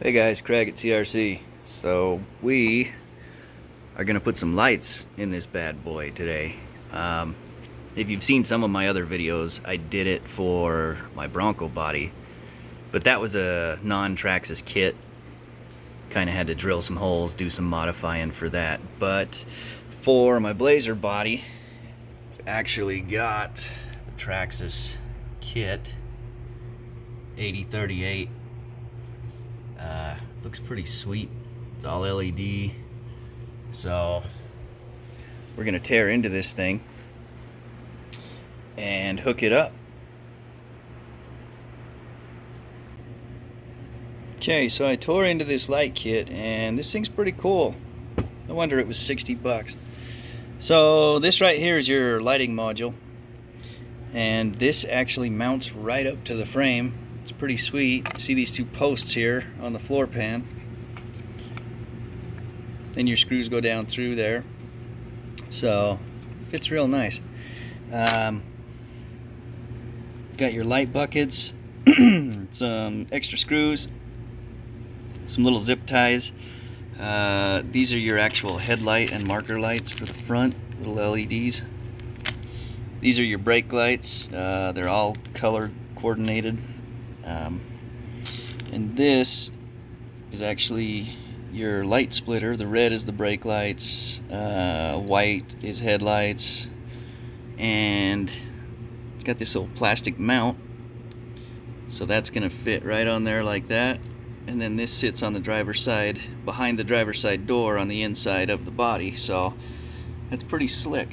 Hey guys, Craig at CRC. So we are going to put some lights in this bad boy today. If you've seen some of my other videos, I did it for my Bronco body, but that was a non-Traxxas kit. Kind of had to drill some holes, do some modifying for that. But for my Blazer body, I've actually got the Traxxas kit 8038. Looks pretty sweet. It's all LED. So we're gonna tear into this thing and hook it up. Okay, so I tore into this light kit and this thing's pretty cool. No wonder it was 60 bucks. So this right here is your lighting module, and this actually mounts right up to the frame. It's pretty sweet. See these two posts here on the floor pan. Then your screws go down through there. So fits real nice. Got your light buckets, some extra screws, some little zip ties. These are your actual headlight and marker lights for the front, little LEDs. These are your brake lights. They're all color coordinated. And this is actually your light splitter. The red is the brake lights, white is headlights, and it's got this little plastic mount, so that's gonna fit right on there like that. And then this sits on the driver's side, behind the driver's side door on the inside of the body, so that's pretty slick.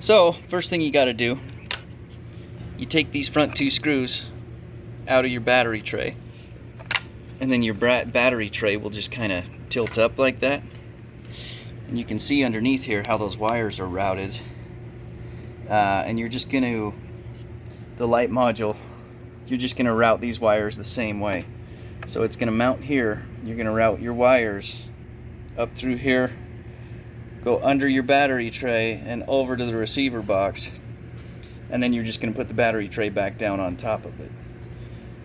So first thing you got to do, you take these front two screws out of your battery tray, and then your battery tray will just kind of tilt up like that, and you can see underneath here how those wires are routed. And you're just going to, the light module, you're just going to route these wires the same way. So it's going to mount here, you're going to route your wires up through here, go under your battery tray and over to the receiver box, and then you're just going to put the battery tray back down on top of it.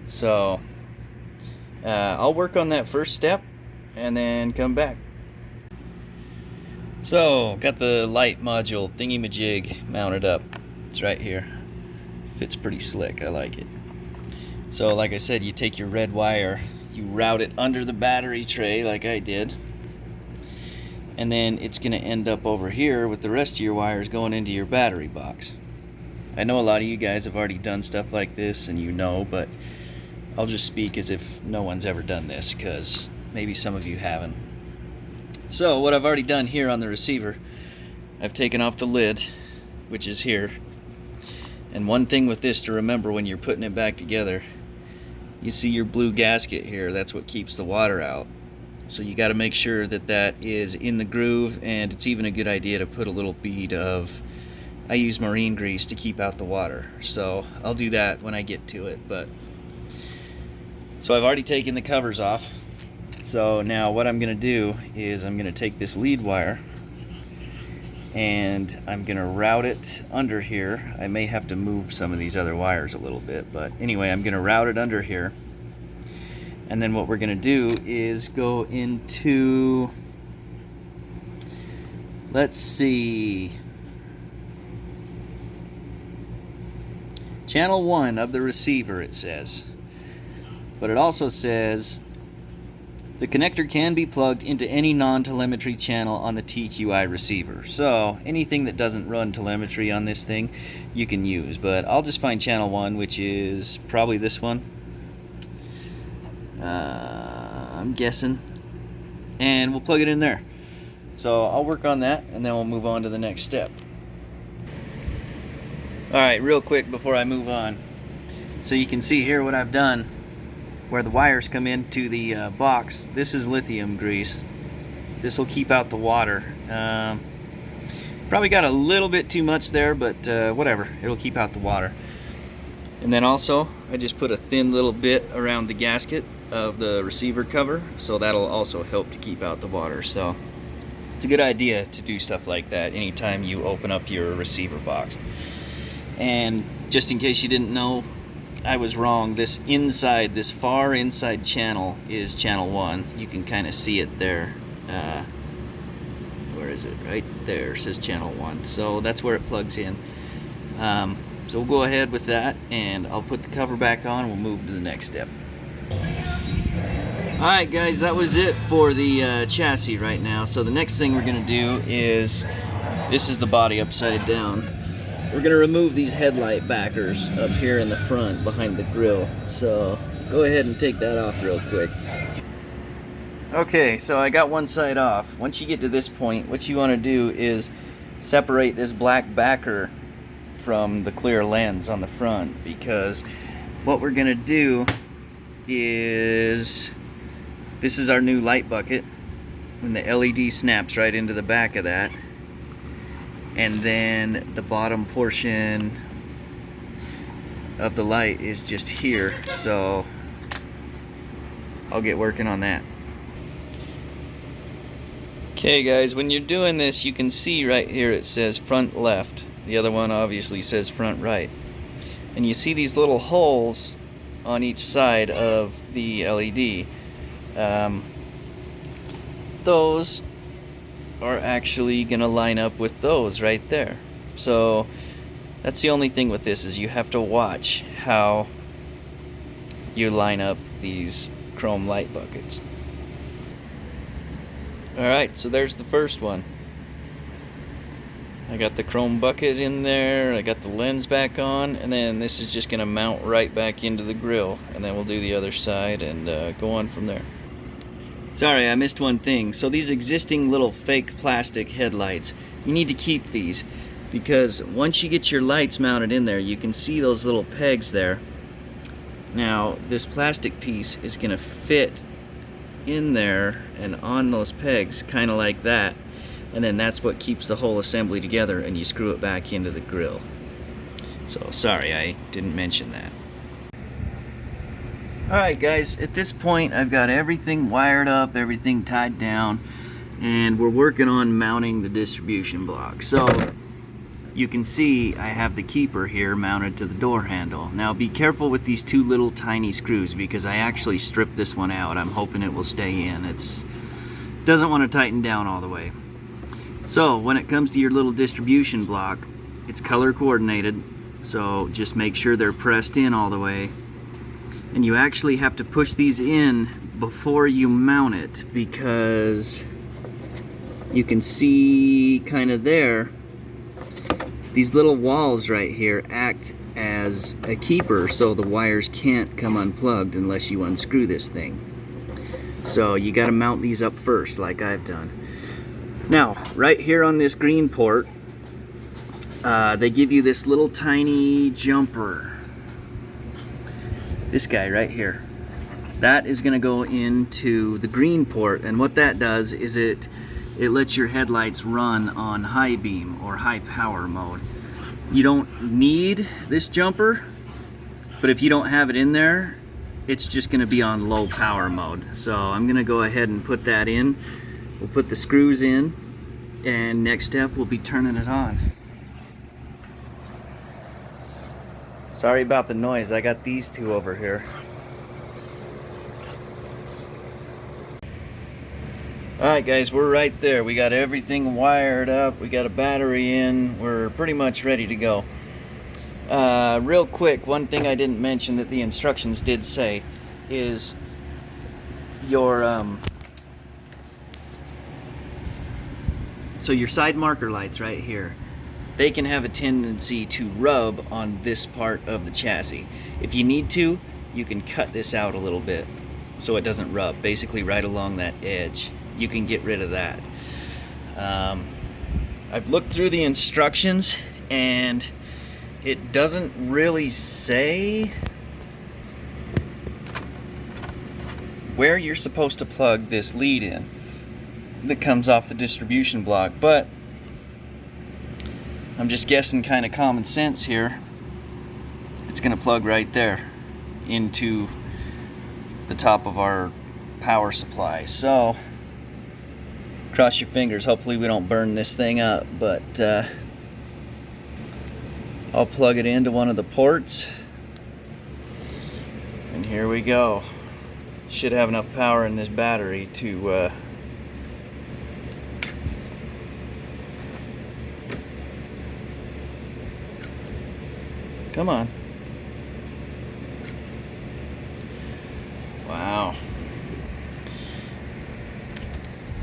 So I'll work on that first step and then come back. So got the light module thingy-majig mounted up. It's right here. Fits pretty slick. I like it. So like I said, you take your red wire, you route it under the battery tray like I did, and then it's going to end up over here with the rest of your wires going into your battery box. I know a lot of you guys have already done stuff like this and you know, but I'll just speak as if no one's ever done this, because maybe some of you haven't. So what I've already done here on the receiver, I've taken off the lid, which is here. And one thing with this to remember when you're putting it back together, you see your blue gasket here, that's what keeps the water out. So you got to make sure that that is in the groove, and it's even a good idea to put a little bead of, I use marine grease to keep out the water. So I'll do that when I get to it. So I've already taken the covers off. So now what I'm going to do is I'm going to take this lead wire and I'm going to route it under here. I may have to move some of these other wires a little bit, but anyway, I'm going to route it under here. And then what we're going to do is go into, let's see, channel 1 of the receiver, it says. But it also says the connector can be plugged into any non-telemetry channel on the TQI receiver. So anything that doesn't run telemetry on this thing you can use, but I'll just find channel 1, which is probably this one, I'm guessing, and we'll plug it in there. So I'll work on that and then we'll move on to the next step. Alright, real quick before I move on, so you can see here what I've done where the wires come into the box. This is lithium grease. This will keep out the water. Probably got a little bit too much there, but whatever, it'll keep out the water. And then also I just put a thin little bit around the gasket of the receiver cover, so that'll also help to keep out the water. So it's a good idea to do stuff like that anytime you open up your receiver box. And just in case you didn't know, I was wrong. This inside, this far inside channel is channel 1. You can kind of see it there. Where is it? Right there, it says channel 1. So that's where it plugs in. So we'll go ahead with that, and I'll put the cover back on and we'll move to the next step. Alright guys, that was it for the chassis right now. So the next thing we're going to do is, this is the body upside down. We're going to remove these headlight backers up here in the front behind the grill. So go ahead and take that off real quick. Okay, so I got one side off. Once you get to this point, what you want to do is separate this black backer from the clear lens on the front, because what we're going to do is, this is our new light bucket, and the LED snaps right into the back of that, and then the bottom portion of the light is just here, so I'll get working on that. Okay guys, when you're doing this, you can see right here it says front left. The other one obviously says front right. And you see these little holes on each side of the LED. Those are actually going to line up with those right there. So that's the only thing with this, is you have to watch how you line up these chrome light buckets. Alright, so there's the first one. I got the chrome bucket in there, I got the lens back on, and then this is just going to mount right back into the grill, and then we'll do the other side and go on from there. Sorry, I missed one thing. So these existing little fake plastic headlights, you need to keep these, because once you get your lights mounted in there, you can see those little pegs there. Now this plastic piece is going to fit in there and on those pegs, kind of like that, and then that's what keeps the whole assembly together, and you screw it back into the grill. So sorry I didn't mention that. Alright guys, at this point I've got everything wired up, everything tied down, and we're working on mounting the distribution block. So you can see I have the keeper here mounted to the door handle. Now be careful with these two little tiny screws, because I actually stripped this one out. I'm hoping it will stay in. It doesn't want to tighten down all the way. So when it comes to your little distribution block, it's color coordinated, so just make sure they're pressed in all the way. And you actually have to push these in before you mount it, because you can see kind of there, these little walls right here act as a keeper, so the wires can't come unplugged unless you unscrew this thing. So you got to mount these up first, like I've done. Now, right here on this green port, they give you this little tiny jumper. This guy right here. That is going to go into the green port, and what that does is it lets your headlights run on high beam or high power mode. You don't need this jumper, but if you don't have it in there, it's just going to be on low power mode. So I'm going to go ahead and put that in. We'll put the screws in, and next step we'll be turning it on. Sorry about the noise, I got these two over here. Alright guys, we're right there. We got everything wired up, we got a battery in, we're pretty much ready to go. Real quick, one thing I didn't mention that the instructions did say is your so your side marker lights right here, they can have a tendency to rub on this part of the chassis. If you need to, you can cut this out a little bit so it doesn't rub, basically right along that edge. You can get rid of that. I've looked through the instructions and it doesn't really say where you're supposed to plug this lead in that comes off the distribution block, but I'm just guessing kind of common sense here. It's gonna plug right there into the top of our power supply. So cross your fingers, hopefully we don't burn this thing up, but I'll plug it into one of the ports And here we go. Should have enough power in this battery to come on. Wow.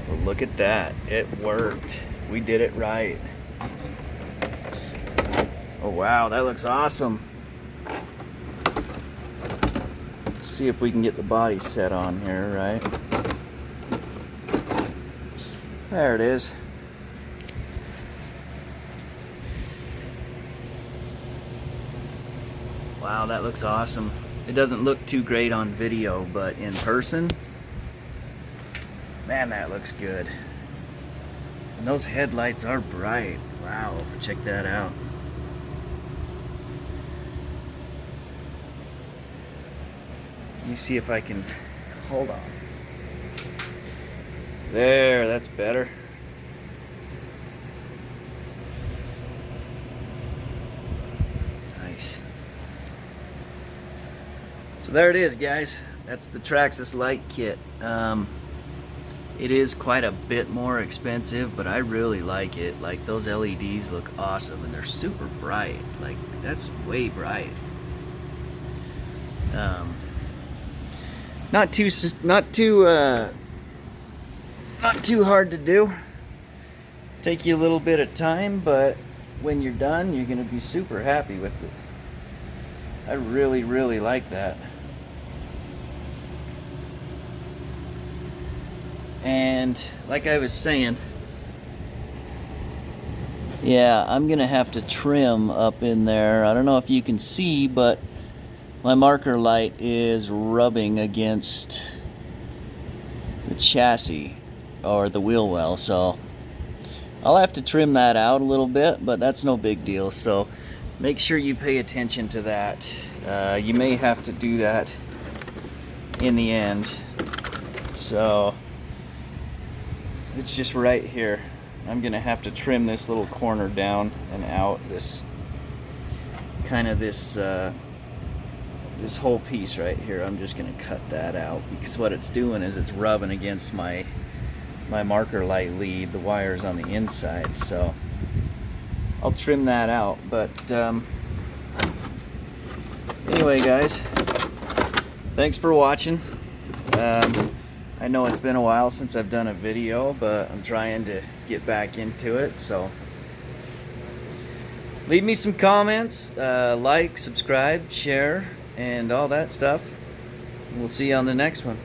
Well, look at that. It worked. We did it right. Oh wow, that looks awesome. Let's see if we can get the body set on here, right? There it is. Wow, that looks awesome. It doesn't look too great on video, but in person, man, that looks good. And those headlights are bright. Wow, check that out. Let me see if I can, hold on. There, that's better. Nice. So there it is, guys. That's the Traxxas light kit. It is quite a bit more expensive, but I really like it. Like, those LEDs look awesome, and they're super bright. Like, that's way bright. Not too hard to do. Take you a little bit of time, but when you're done, you're gonna be super happy with it. I really, really like that. And like I was saying, yeah, I'm gonna have to trim up in there. I don't know if you can see, but my marker light is rubbing against the chassis or the wheel well, so I'll have to trim that out a little bit, but that's no big deal. So make sure you pay attention to that. You may have to do that in the end. So it's just right here. I'm gonna have to trim this little corner down and out, this kind of this whole piece right here. I'm just gonna cut that out, because what it's doing is it's rubbing against my marker light lead, the wires on the inside. So I'll trim that out. But anyway, guys, thanks for watching. I know it's been a while since I've done a video, but I'm trying to get back into it. So leave me some comments, like, subscribe, share, and all that stuff. We'll see you on the next one.